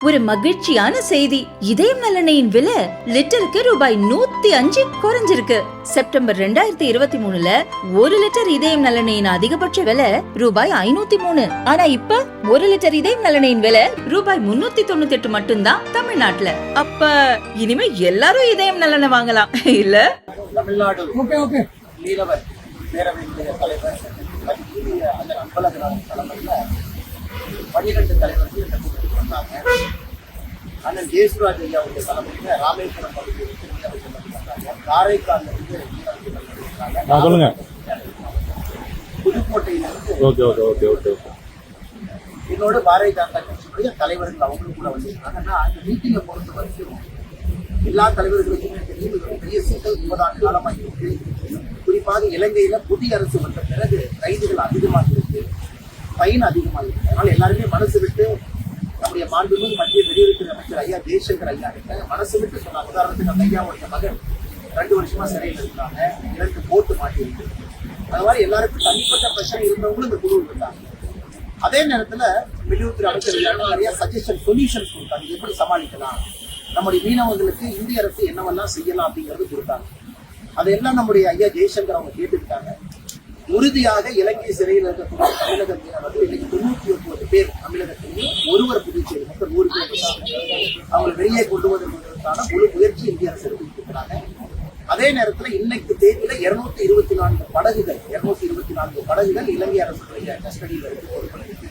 ஒரு மகிழ்ச்சியான செய்தி. இதயம் நல்லெண்ணெயின் விலை லிட்டருக்கு ரூபாய் 105 குறைஞ்சிருக்கு. செப்டம்பர் 2023ல 1 லிட்டர் இதயம் நல்லெண்ணெயின் அதிகபட்ச விலை ரூபாய் 503. ஆனா இப்ப 1 லிட்டர் இதயம் நல்லெண்ணெயின் விலை ரூபாய் 398 மட்டும்தான் தமிழ்நாட்டுல. அப்ப இனிமே எல்லாரும் இதயம் நல்லெண்ணெய் வாங்கலாம் இல்ல? தமிழ்நாடு மீனவர் பேரவையினுடைய தலைவர் அன்பழகன் தலைமையில் 12 தலைவர்கள் வந்தாங்க. அண்ணன் ஜெயசுராஜ் ஐயாவுடைய தலைமையில் ராமேஸ்வரம் பகுதியில் வந்தாங்க. காரைக்காலில் இருந்து புதுக்கோட்டையிலிருந்து என்னோட பாரதிய ஜனதா கட்சியுடைய தலைவர்கள் அவங்களும் கூட வந்திருக்காங்க. ஆனா அந்த மீட்டிங்கை பொறுத்த வரைக்கும் எல்லா தலைவர்களுக்குமே தெரியும், பெரிய சிக்கல் 20 ஆண்டு காலமாக இருக்கு. குறிப்பாக இலங்கையில புதிய அரசு வந்த பிறகு கைதுகள் அதிகமாக இருக்கு, பயன் அதிகமாக இருக்கு. அதனால எல்லாருமே மனசு விட்டு நம்முடைய மாண்புமிகு மத்திய வெளியுறவுத்துறை அமைச்சர் ஐயா ஜெய்சங்கர் ஐயா கிட்ட மனசு விட்டு சொன்னாங்க. உதாரணத்துக்கு அந்த ஐயாவுடைய மகன் 2 வருஷமா சிறையில் இருக்காங்க, 2 போட்டு மாட்டி இருக்கு. அது மாதிரி எல்லாருக்கும் தனிப்பட்ட பிரச்சனை இருந்தவங்களும் இந்த குழு இருந்தாங்க. அதே நேரத்துல வெளியுறவுத்துறை அமைச்சர் நிறைய சஜஷன் சொல்யூஷன்ஸ் கொடுத்தாங்க, எப்படி சமாளிக்கலாம், நம்முடைய மீனவர்களுக்கு இந்திய அரசு என்னவெல்லாம் செய்யலாம் அப்படிங்கிறது கொடுத்தாங்க. அதையெல்லாம் நம்முடைய ஐயா ஜெய்சங்கர் அவங்க கேட்டுக்கிட்டாங்க. உறுதியாக இலங்கை சிறையில் இருக்கக்கூடிய தமிழக மீனவர்கள் இன்னைக்கு 99 பேர் தமிழகத்திலேயே, ஒருவர் புதுச்சேரி, மொத்தம் 100 பேர் இருக்காங்க. அவங்களை வெளியே கொண்டு வருவதற்கான முழு முயற்சி இந்திய அரசு எடுத்துக்கிறாங்க. அதே நேரத்தில் இன்னைக்கு தேதியில 224 படகுகள் இலங்கை அரசுடைய கஸ்டடியில் இருக்கு, பொறுப்பிருக்கு.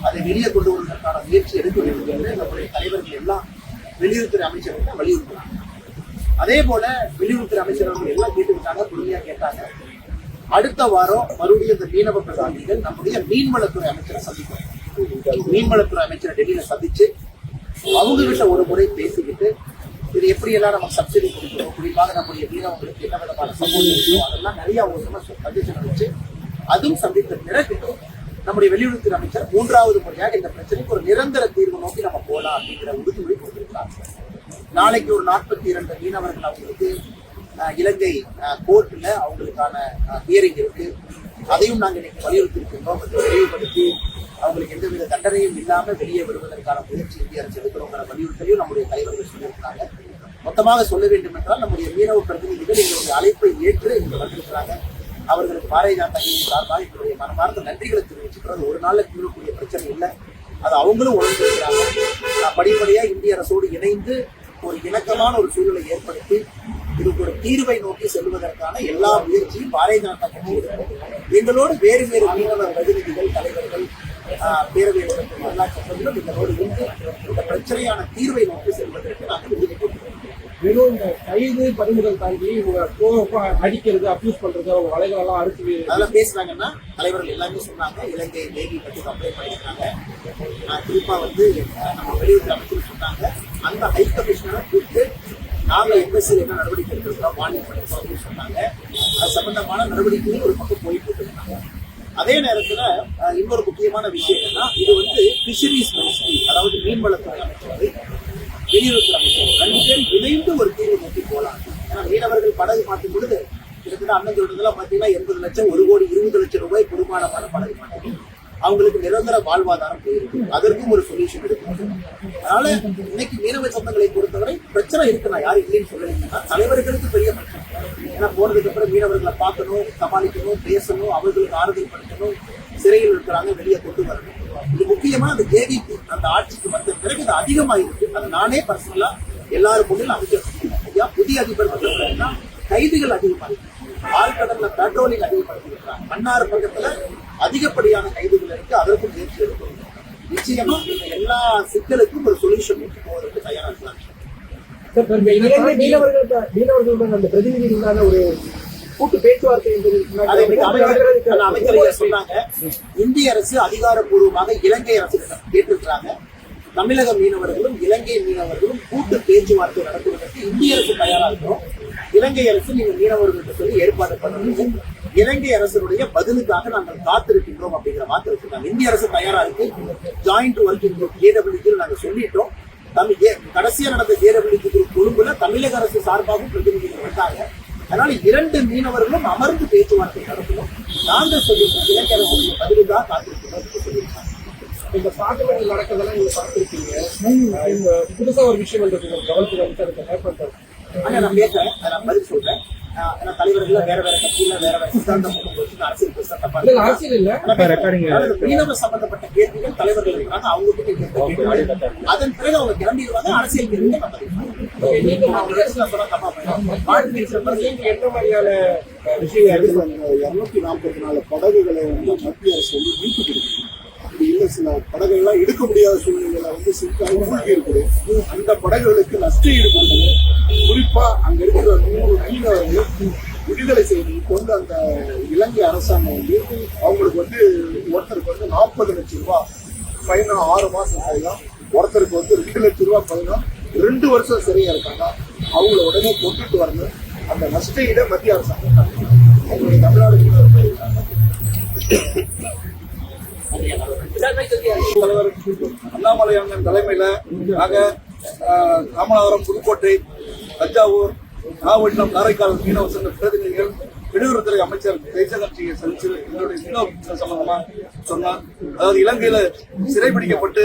அதை வெளியே கொண்டு வருவதற்கான முயற்சி எடுக்க வேண்டும் என்று நம்முடைய தலைவர்கள் எல்லாம் வெளியுறவுத்துறை அமைச்சர்கள் வலியுறுத்தினாங்க. அதே போல வெளியுறவுத்துறை அமைச்சர்கள் எல்லாம் கேட்டுக்கிட்டாங்க, பொறுமையா கேட்டாங்க. அடுத்த வாரம் மறுபடியும் இந்த மீனவ பிரதானிகள் நம்முடைய மீன்வளத்துறை அமைச்சரை சந்திக்கிறோம். மீன்வளத்துறை அமைச்சரை டெல்லியில சந்திச்சு அவங்க கிட்ட ஒரு முறை பேசிக்கிட்டு இது எப்படி எல்லாம் நம்ம சப்சிடி கொடுக்கிறோம், குறிப்பாக நம்முடைய மீனவங்களுக்கு என்ன விதமான சப்போர்ட், அதெல்லாம் நிறைய சஜஷன் வச்சு அதுவும் சந்தித்த பிறகு நம்முடைய வெளியுறவுத்துறை அமைச்சர் 3வது முறையாக இந்த பிரச்சனைக்கு ஒரு நிரந்தர தீர்வு நோக்கி நம்ம போலாம் அப்படிங்கிற உறுதிமொழி கொடுத்திருக்கிறாங்க. நாளைக்கு ஒரு 42 மீனவர்கள் அவங்களுக்கு இலங்கை கோர்ட்ல அவங்களுக்கான ஹியரிங் இருக்கு. அதையும் நாங்கள் இன்னைக்கு வலியுறுத்தி இருக்கின்றோம். விரைவுபடுத்தி அவங்களுக்கு எந்தவித தண்டனையும் இல்லாம வெளியே வருவதற்கான முயற்சி இந்திய அரசு எடுக்கிறோங்கிற வலியுறுத்தலையும் நம்முடைய தலைவர்கள் சொல்லியிருக்கிறாங்க. மொத்தமாக சொல்ல வேண்டும் என்றால் நம்முடைய மீனவ பிரதிநிதிகள் எங்களுடைய அழைப்பை ஏற்று இங்க வந்திருக்கிறாங்க. அவர்களுக்கு பாரதிய ஜனதா கட்சி சார்பாக எங்களுடைய மனமார்ந்த நன்றிகளை தெரிவிச்சுக்கிறது. ஒரு நாள்ல தீர்க்கக்கூடிய பிரச்சனை இல்லை, அது அவங்களும் உணர்ந்திருக்கிறாங்க. படிப்படியா இந்திய அரசோடு இணைந்து ஒரு இணக்கமான ஒரு சூழலை ஏற்படுத்தி இதுக்கு ஒரு தீர்வை நோக்கி செல்வதற்கான எல்லா முயற்சியும் பாரதிய ஜனதா கட்சி எடுக்கும். எங்களோடு வேறு வேறு மீனவர் பிரதிநிதிகள், தலைவர்கள், பேரவையில் இருக்கும் எல்லா சட்டங்களும் எங்களோடு இருந்து இந்த பிரச்சனையான தீர்வை நோக்கி செல்வதற்கு நாங்கள் உறுதி கொண்டிருக்கிறோம். வெறும் இந்த கைது பறிமுதல் தாண்டி அடிக்கிறது, அப்யூஸ் பண்றது, வலைகளெல்லாம் அறுத்து அதெல்லாம் பேசுறாங்கன்னா தலைவர்கள் எல்லாமே சொன்னாங்க. இலங்கை நேவி பற்றி கம்ப்ளைண்ட் பண்ணியிருக்காங்க. குறிப்பா நம்ம வெளியுறவு அமைச்சர் சொன்னாங்க, அந்த ஹை கமிஷனரை கூப்பிட்டு நாங்கள் எம்பசியில் என்ன நடவடிக்கை எடுக்கிறோம் வார்னிங் பண்ணிருக்கோம் அப்படின்னு சொன்னாங்க. அது சம்பந்தமான நடவடிக்கையும் ஒரு பக்கம் போயிட்டு இருந்தாங்க. அதே நேரத்துல இன்னொரு முக்கியமான விஷயம் என்னன்னா, இது பிஷரிஸ் மினிஸ்ட்ரி, அதாவது மீன்வளத்துறை அமைச்சரவை, வெளியுறவுத்துறை அமைச்சர் 2 பேரும் இணைந்து ஒரு தீர்வு நோக்கி போலாம். ஏன்னா மீனவர்கள் படகு மாற்றும் பொழுது கிட்டத்தட்ட அண்ணன் சொல்றதுலாம் பாத்தீங்கன்னா 80 லட்சம், 1,20 லட்சம் ரூபாய் பெருமானமான படகு மாற்றி அவங்களுக்கு நிரந்தர வாழ்வாதாரம் போயிருக்கு. அதற்கும் ஒரு சொல்யூஷன் இருக்கு. அதனால இன்னைக்கு மீனவ சட்டங்களை பொறுத்தவரை பிரச்சனை இருக்கு, நான் யாரும் இல்லைன்னு சொல்லலைங்கன்னா தலைவர்களுக்கு பெரிய பிரச்சனை. ஏன்னா போனதுக்கு அப்புறம் மீனவர்களை பார்க்கணும், சமாளிக்கணும், பேசணும், அவர்களுக்கு ஆறுதல் படுத்தணும், சிறையில் இருக்கிறாங்க வெளியே கொண்டு வரணும். இது முக்கியமா அந்த ஜேவிபி அந்த ஆட்சிக்கு வந்த பிறகு இது அதிகமாயிருக்கு. அதை நானே பர்சனலா எல்லாரும் முன்னில் அமைச்சர் புதிய அதிபர் வந்தா கைதுகள் அதிகமாயிருக்கு, ஆழ்கடல்ல பெட்ரோலிங் அதிகப்படுத்திருக்கிறாங்க, மன்னார் பக்கத்துல அதிகப்படியான கைதுகள் இருக்கு. அதற்கும் முயற்சி எடுக்கணும். நிச்சயமா இந்த எல்லா சிக்கலுக்கும் ஒரு சொல்யூஷன் போவதற்கு தயாரா இருக்கலாம். மீனவர்களுடன் அந்த பிரதிநிதிகளான ஒரு கூட்டு பேச்சுவார்த்தை அமைச்சர் சொன்னாங்க. இந்திய அரசு அதிகாரப்பூர்வமாக இலங்கை அரசு கேட்டிருக்கிறாங்க. தமிழக மீனவர்களும் இலங்கை மீனவர்களும் கூட்டு பேச்சுவார்த்தை நடத்துவதற்கு இந்திய அரசு தயாரா இருக்கிறோம். இலங்கை அரசு நீங்க மீனவர்களுக்கு சொல்லி ஏற்பாடு பண்ணுங்க. இலங்கை அரசுடைய பதிலுக்காக நாங்கள் காத்திருக்கின்றோம் அப்படிங்கிற வார்த்தை வச்சிருக்காங்க. இந்திய அரசு தயாரா இருக்கு. ஜாயிண்ட் ஒர்க்கிங் குரூப் JWG நாங்க சொல்லிட்டோம். கடைசியா நடந்த JWG குரூப் கொழும்புல தமிழக அரசு சார்பாகவும் பிரதிநிதிகள் வந்தாங்க. அதனால 2 மீனவர்களும் அமர்ந்து பேச்சுவார்த்தை நடத்தணும். நாங்கள் சொல்லியிருக்கோம், இலங்கை அரசுடைய பதிலுக்காக காத்திருக்கிறோம் சொல்லியிருக்காங்க. இந்த பாட்டுகள் நடக்கிறதெல்லாம் நீங்க பார்த்துருக்கீங்க. இப்ப புதுசா ஒரு விஷயம் வந்து கவனத்துக்கு வந்து அதுக்கு ஏற்படுத்த நான் பேசுறேன், நான் பதில் சொல்றேன். ஏன்னா தலைவர்கள் வேற வேற கட்சியில வேற வேற சித்தாந்தம் அரசியல் பேசுறாங்க. அரசியல் இல்ல, மீனவ சம்பந்தப்பட்ட கேள்விகள் தலைவர்கள் இருக்கிறாங்க, அவங்க கிட்ட கேட்க அதன் பிறகு அவங்க கிளம்பிடுவாங்க. அரசியல் கேள்விகள் என்ன மாதிரியான விஷயங்கள் 244 படகுகளை வந்து மத்திய அரசு வந்து மீட்டு கொடுக்குது. அப்படி இல்லை, சில படகுகள்லாம் எடுக்க முடியாத சூழ்நிலையில வந்து சிக்காக மூழ்கி இருக்குது. அந்த படகுகளுக்கு நஷ்ட ஈடு கொடுக்கணும். குறிப்பா அங்க இருக்கிற 100 மீனவர்கள் விடுதலை செய்வதற்கு வந்து அந்த இலங்கை அரசாங்கம் வந்து அவங்களுக்கு வந்து ஒருத்தருக்கு வந்து 40 லட்சம் ரூபாய் ஃபைனா, 6 மாசம் ஃபைனா, ஒருத்தருக்கு வந்து 2 லட்சம் ரூபாய் ஃபைனா, 2 வருஷம் சிறையா இருக்காங்க. அவங்கள உடனே கொண்டுட்டு வரணும். அந்த நஷ்ட ஈடை மத்திய அரசாங்கம் அவங்களுடைய தமிழ்நாடு தலைவர் அண்ணாமலை அண்ணன் தலைமையில நாங்க ராமநாதபுரம், புதுக்கோட்டை, தஞ்சாவூர், நாகப்பட்டினம், காரைக்கால் மீனவ சங்க பிரதிநிதிகள், வெளியுறவுத்துறை அமைச்சர் ஜெய்சங்கர் சந்திச்சு எங்களுடைய மீனவ சம்பந்தமா சொன்னார். அதாவது இலங்கையில சிறைபிடிக்கப்பட்டு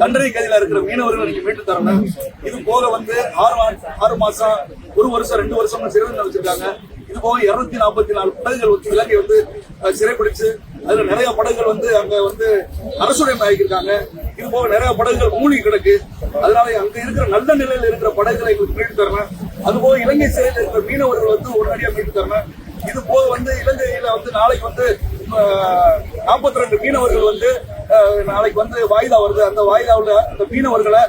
தண்டனை கைதில இருக்கிற மீனவர்கள் நீங்க மீட்டு தரணும். இது போக வந்து 6 மாசம், 1 வருஷம், 2 வருஷம் சிறை வச்சிருக்காங்க. இது போக 244 படகுகள் வந்து இலங்கை வந்து சிறைப்பிடிச்சு அதுல நிறைய படகுகள் வந்து அங்க வந்து அரசுடைமை ஆகியிருக்காங்க. இது போக நிறைய படகுகள் மூழ்கி கிடக்கு. அதனால அங்க இருக்கிற நல்ல நிலையில இருக்கிற படகுகளை எங்களுக்கு மீட்டு தரணும். அது போக இலங்கை சிறையில் இருக்கிற மீனவர்கள் வந்து உடனடியாக மீட்டு தரணும். இது போக வந்து இலங்கையில வந்து நாளைக்கு வந்து 42 மீனவர்கள் வந்து நாளைக்கு வந்து வாய்தா வருது. அந்த வாய்தாவில் அந்த மீனவர்களை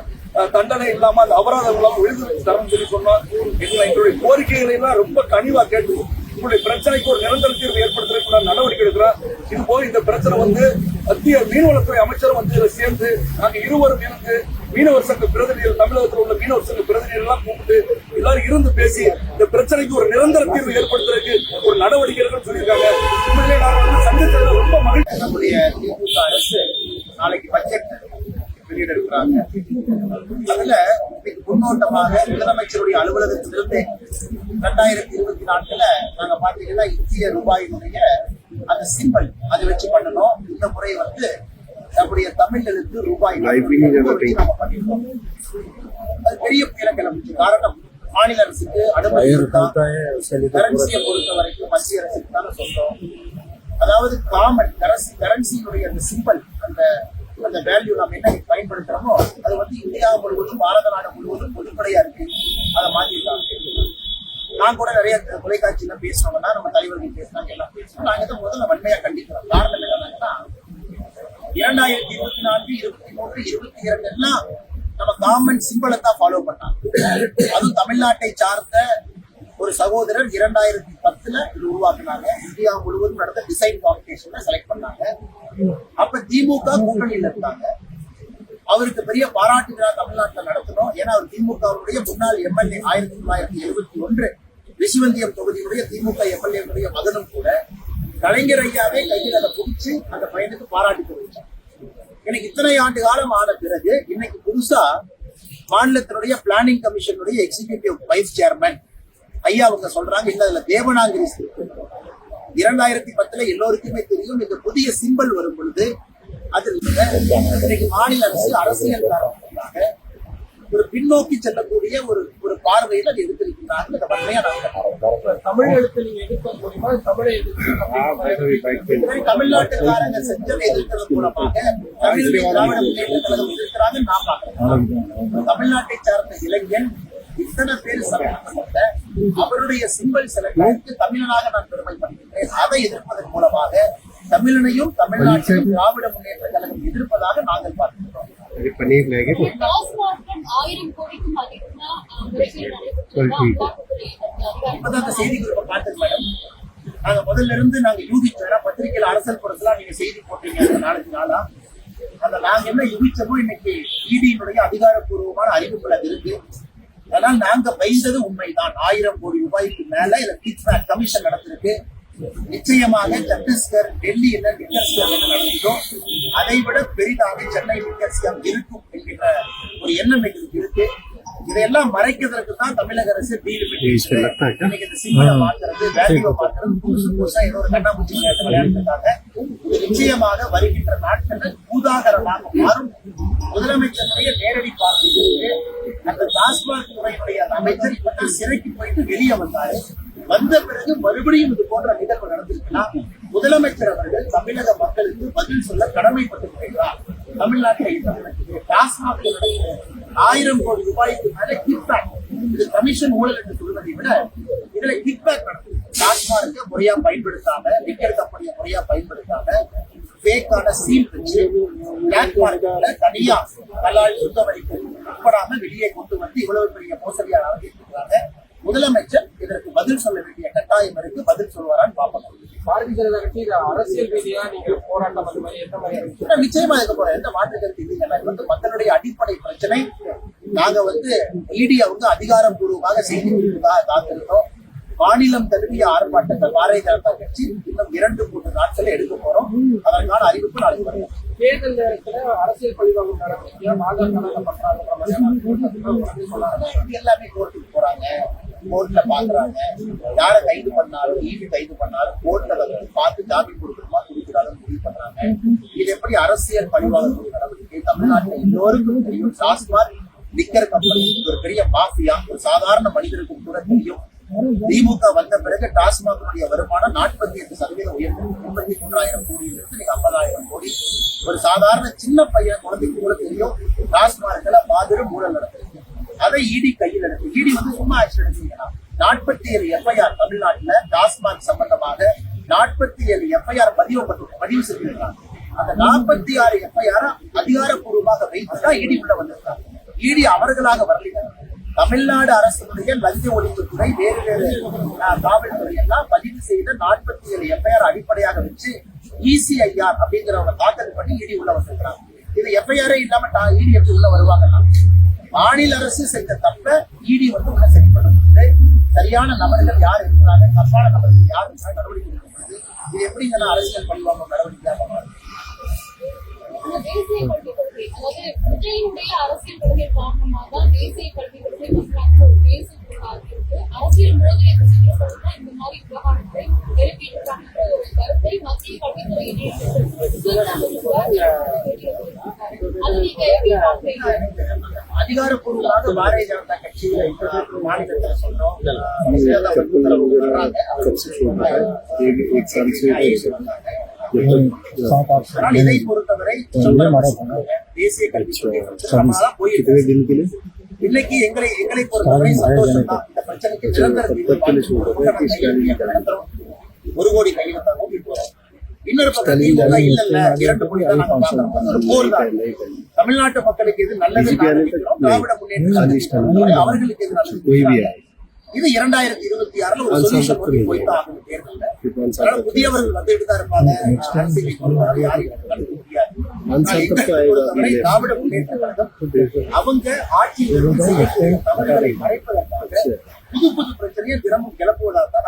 தண்டனை இல்லாம அந்த அபராதம் இல்லாம விடுதலை தரணும்னு சொல்லி சொன்னோம். எங்களுடைய கோரிக்கைகளை எல்லாம் ரொம்ப கனிவா கேட்டு உங்களுடைய பிரச்சனைக்கு ஒரு நிரந்தர தீர்வு ஏற்படுத்துறதுக்கு நடவடிக்கை எடுக்கிறோம். இது போக இந்த பிரச்சனை வந்து மத்திய மீனவளத்துறை அமைச்சரும் வந்து இதில் சேர்ந்து நாங்க இருவரும் இருந்து மீனவர் சங்க பிரதிநிதிகள், தமிழகத்தில் உள்ள மீனவர் சங்க பிரதிநிதிகள் எல்லாம் கூப்பிட்டு எல்லாரும் இருந்து பேசி இந்த பிரச்சனைக்கு ஒரு நிரந்தர தீர்வு ஏற்படுத்துறதுக்கு ஒரு நடவடிக்கை எடுக்கணும்னு சொல்லியிருக்காங்க. உண்மையிலே நாங்கள் வந்து சங்கத்தில் ரொம்ப மகிழ்ச்சி. நம்முடைய திமுக அரசு நாளைக்கு பட்ஜெட் வெளியிட இருக்கிறாங்க. அதுல முன்னோட்டமாக முதலமைச்சருடைய அலுவலகத்திலிருந்து 2024 நாங்க பாத்தீங்கன்னா இந்திய ரூபாயினுடைய அந்த சிம்பல் அதை வச்சு பண்ணணும். இந்த முறை வந்து நம்முடைய தமிழர்களுக்கு ரூபாய் நம்ம பண்ணிருக்கோம். அது பெரிய புயல கிளம்பிச்சு. காரணம் மாநில அரசுக்கு அனுமதி கரன்சியை பொறுத்த வரைக்கும் மத்திய அரசுக்கு தானே சொல்றோம். அதாவது காமன் கரன்சியினுடைய அந்த சிம்பல், அந்த வேல்யூ நம்ம என்ன பயன்படுத்துறோமோ அது வந்து இந்தியா முழுவதும், பாரத நாடு முழுவதும் பொதுப்படையா இருக்கு. அதை மாத்திருக்காங்க. நான் கூட நிறைய தொலைக்காட்சியில பேசினோம்னா நம்ம தலைவர்கள் பேசினாங்க, எல்லாம் பேசணும். நாங்க இதை முதல்ல வன்மையா கண்டிக்கிறோம். காரணம் என்னன்னா 2024, 23, 22 எல்லாம் நம்ம கவர்மெண்ட் சிம்பிளை தான் ஃபாலோ பண்ணாங்க. அதுவும் தமிழ்நாட்டை சார்ந்த ஒரு சகோதரர் 2010 இது உருவாக்குனாங்க. இந்தியா முழுவதும் நடந்த டிசைன் காம்படிஷன்ல செலக்ட் பண்ணாங்க. அப்ப திமுக கூட்டணியில இருந்தாங்க. அவருக்கு பெரிய பாராட்டு விழா தமிழ்நாட்டில் நடத்தணும். ஏன்னா அவர் திமுகவுடைய முன்னாள் எம்எல்ஏ, 1971 ரிஷிவந்தியம் தொகுதியுடைய திமுக எம்எல்ஏ மகனும் கூட. கலைஞர் ஐயாவே கையில் அதை பிடிச்சு அந்த பையனுக்கு பாராட்டி கொடுத்தார். எனக்கு இத்தனை ஆண்டு காலம் ஆன பிறகு இன்னைக்கு புதுசா மாநிலத்தினுடைய பிளானிங் கமிஷனுடைய எக்ஸிகியூட்டிவ் வைஸ் சேர்மன் ஐயா அவங்க சொல்றாங்க, இல்ல அதுல தேவனாங்கிரி 2010 எல்லோருக்குமே தெரியும். இந்த புதிய சிம்பல் வரும் பொழுது அதில் இன்னைக்கு மாநில அரசு அரசியல் காரணமாக ஒரு பின்னோக்கி செல்லக்கூடிய ஒரு பார்வையில் அது எடுத்திருக்கிறார்கள். இந்த வன்மையா தமிழ் எழுத்து நீங்க எதிர்க்க முடியுமா? தமிழை தமிழ்நாட்டுக்காரங்க செஞ்சதை எதிர்க்கிறது மூலமாக தமிழுடைய திராவிட முன்னேற்ற கழகம் எதிர்க்கிறாங்க. நான் பார்க்கிறேன். தமிழ்நாட்டை சார்ந்த இளைஞன் இத்தனை பேர் சம்பந்தப்பட்ட அவருடைய சிம்பல் செலக்ட் தமிழனாக நான் பெருமைப்படுகின்றேன். அதை எதிர்ப்பதன் மூலமாக தமிழனையும் தமிழ்நாட்டையும் திராவிட முன்னேற்ற கழகம் எதிர்ப்பதாக நாங்கள் பார்க்கிறோம். இப்பதான் அந்த செய்தி குறிப்பை பார்த்தது மேடம். நாங்க முதல்ல இருந்து நாங்க யூகிச்சோம். பத்திரிகையில அரசல் புறத்துலாம் நீங்க செய்தி போட்டீங்க அந்த 4 நாளா. அந்த நாங்க என்ன யூகிச்சமோ இன்னைக்கு இடியினுடைய அதிகாரப்பூர்வமான அறிவிப்புல இருக்கு. அதனால நாங்க பயந்தது உண்மைதான். 1000 கோடி ரூபாய்க்கு மேல இதுல கிட்பேக் கமிஷன் நடந்திருக்கு. நிச்சயமாக சத்தீஸ்கர், டெல்லி என்ன லிக்கர் ஸ்கேம் என்ன நடந்ததோ அதை விட பெரிதாக சென்னை லிக்கர் ஸ்கேம் இருக்கும் என்கின்ற ஒரு எண்ணம் எங்களுக்கு இருக்கு. இதையெல்லாம் மறைக்கிறதுக்கு தான் தமிழக அரசு இன்னைக்கு இந்த சிம்பிளை மாத்துறது, வேல்யூவை மாத்துறது, புதுசா ஏதோ ஒரு கண்ணாமூச்சி விளையாட்டுக்காக இது நிச்சயமாக வருகின்ற நாட்களில் பூதாகரமாக மாறும். முதலமைச்சருடைய நேரடி பார்வையிலிருந்து அந்த டாஸ்மாக் துறையினுடைய அந்த அமைச்சர் இப்பதான் சிறைக்கு போயிட்டு வெளியே வந்தாரு. வந்த பிறகு மறுபடியும் இது போன்ற நிகழ்வு நடந்திருக்குன்னா முதலமைச்சர் அவர்கள் தமிழக மக்களுக்கு பதில் சொல்ல கடமைப்பட்டிருக்கிறார். தமிழ்நாட்டில் இந்த டாஸ்மாக் 1000 கோடி ரூபாய்க்கு மேல கிக்பேக், இது கமிஷன் ஊழல் என்று சொல்வதை விட இதுல கிக்பேக் நடக்குது. டாஸ்மார்க்கு முறையா பயன்படுத்தாம, லிக்கர் கம்பெனியை முறையா பயன்படுத்தாம, ஃபேக்கான சீல் வச்சு பிளாக் மார்க்கெட்ல தனியா கலால் சுத்தமளிப்பு உட்படாம வெளியே கொண்டு வந்து இவ்வளவு பெரிய மோசடியா நடத்திட்டு முதலமைச்சர் இதற்கு பதில் சொல்ல வேண்டிய கட்டாயம் இருக்கு. பதில் சொல்வாரான்னு பார்ப்போம். பாரதிய ஜனதா கட்சி இதை அரசியல் ரீதியா நீங்க போராட்டம் அந்த மாதிரி எந்த மாதிரி நிச்சயமா இருக்க போறோம். எந்த மாற்று கருத்து இல்லைங்க. இது வந்து மக்களுடைய அடிப்படை பிரச்சனை. நாங்க வந்து மீடியா வந்து அதிகாரப்பூர்வமாக செய்தி காத்திருந்தோம். மாநிலம் தழுவிய ஆர்ப்பாட்டத்தை பாரதிய ஜனதா கட்சி இன்னும் 2-3 நாட்கள் எடுக்க போறோம். அதற்கான அறிவிப்பு நாளைக்கு வரும். தேர்தல் நேரத்துல அரசியல் பழிவாங்கும் நடவடிக்கையா பாஜக பண்றாங்க. எல்லாமே கோர்ட்டுக்கு போறாங்க, கோர்ட்ல பாக்குறாங்க. யாரை கைது பண்ணாலும், ஈவி கைது பண்ணாலும் கோர்ட்ல பார்த்து ஜாமீன் கொடுக்கணுமா கொடுக்கிறாலும் முடிவு பண்றாங்க. இது எப்படி அரசியல் பழிவாங்கக்கூடிய நடவடிக்கை? தமிழ்நாட்டில் எல்லோருக்கும் தெரியும். டாஸ்மாக் லிக்கர் கம்பெனி ஒரு பெரிய மாஃபியா, ஒரு சாதாரண மனிதருக்கும் கூட தெரியும். திமுக வந்த பிறகு டாஸ்மாகுடைய வருமானம் 48% உயர்ந்து 33,000 கோடியிலிருந்து 50,000 கோடி. ஒரு சாதாரண சின்ன பையன் குழந்தைக்கு கூட தெரியும் டாஸ்மார்க்ல மாபெரும் ஊழல் நடந்திருக்கு. அதை இடி கையில் எடுத்து, இடி வந்து சும்மா ஆக்ஷன் எடுத்தீங்கன்னா 47 எஃப்ஐஆர் தமிழ்நாட்டுல டாஸ்மாக் சம்பந்தமாக 47 எஃப்ஐஆர் பதிவு செஞ்சிருக்காங்க. அந்த 46 எஃப்ஐஆர் அதிகாரப்பூர்வமாக வைத்துதான் இடி உள்ள வந்திருக்காங்க. இடி அவர்களாக வரல. தமிழ்நாடு அரசுடைய லஞ்ச ஒழிப்புத்துறை, வேறு வேறு காவல்துறை எல்லாம் பதிவு செய்த 47 எஃப்ஐஆர் அடிப்படையாக வச்சு ECIR அப்படிங்கிறவங்க தாக்கல் பண்ணி இடி உள்ள வந்திருக்கிறாங்க. இது எஃப்ஐஆரே இல்லாம இடி எப்படி உள்ள வருவாங்கன்னா, மாநில அரசு செய்த தப்ப இடி வந்து உள்ள சரி பண்ணுறது. சரியான நபர்கள் யார் இருக்கிறாங்க, தப்பான நபர்கள் யார் நடவடிக்கை எடுக்கிறது. இது எப்படிங்க அரசியல் பழிவாங்கும் நடவடிக்கையாக மாறும்? தேசிய கல்விக் கொள்கை, அதாவது விஜயனுடைய அரசியல் கொள்கை காரணமாக தேசிய கல்விக் கொள்கை வந்து ஒரு தேசிய இருக்கு. அரசியல் மோதலை இந்த மாதிரி விவகாரத்தை எழுப்பியிருக்காங்க ஒரு கருத்தை மத்திய கல்வித்துறை அதிகாரப்பூர்வமாக பாரதிய ஜனதா கட்சியில மாநிலத்துல சொல்றோம். இதை பொறுத்தவரை தேசிய கல்வித்துறை போயிருக்கு. இன்னைக்கு எங்களை பொறுத்தவரை சந்தோஷம் தான். இந்த பிரச்சனைக்கு நிரந்தர தீர்வு 1 கோடி கையெழுத்தா நோக்கி போறோம். இன்னொரு பக்கம் இல்ல 2 கோடி தான் நாங்க பார்க்கிறோம். ஒரு போர் தான். தமிழ்நாட்டு மக்களுக்கு எது நல்லது, திராவிட முன்னேற்ற அவர்களுக்கு எது நல்லது, இது 2026 ஒரு சொல்யூஷன் பண்ணி போய்தான் ஆகும் தேர்தல்ல. அதனால புதியவர்கள் வந்துட்டு தான் இருப்பாங்க. திராவிட முன்னேற்ற கழகம் அவங்க ஆட்சியில் இருந்து செய்யக்கூடிய தவறுகளை மறைப்பதற்காக புது பிரச்சனையை தினமும் கிளப்புவதாக தான்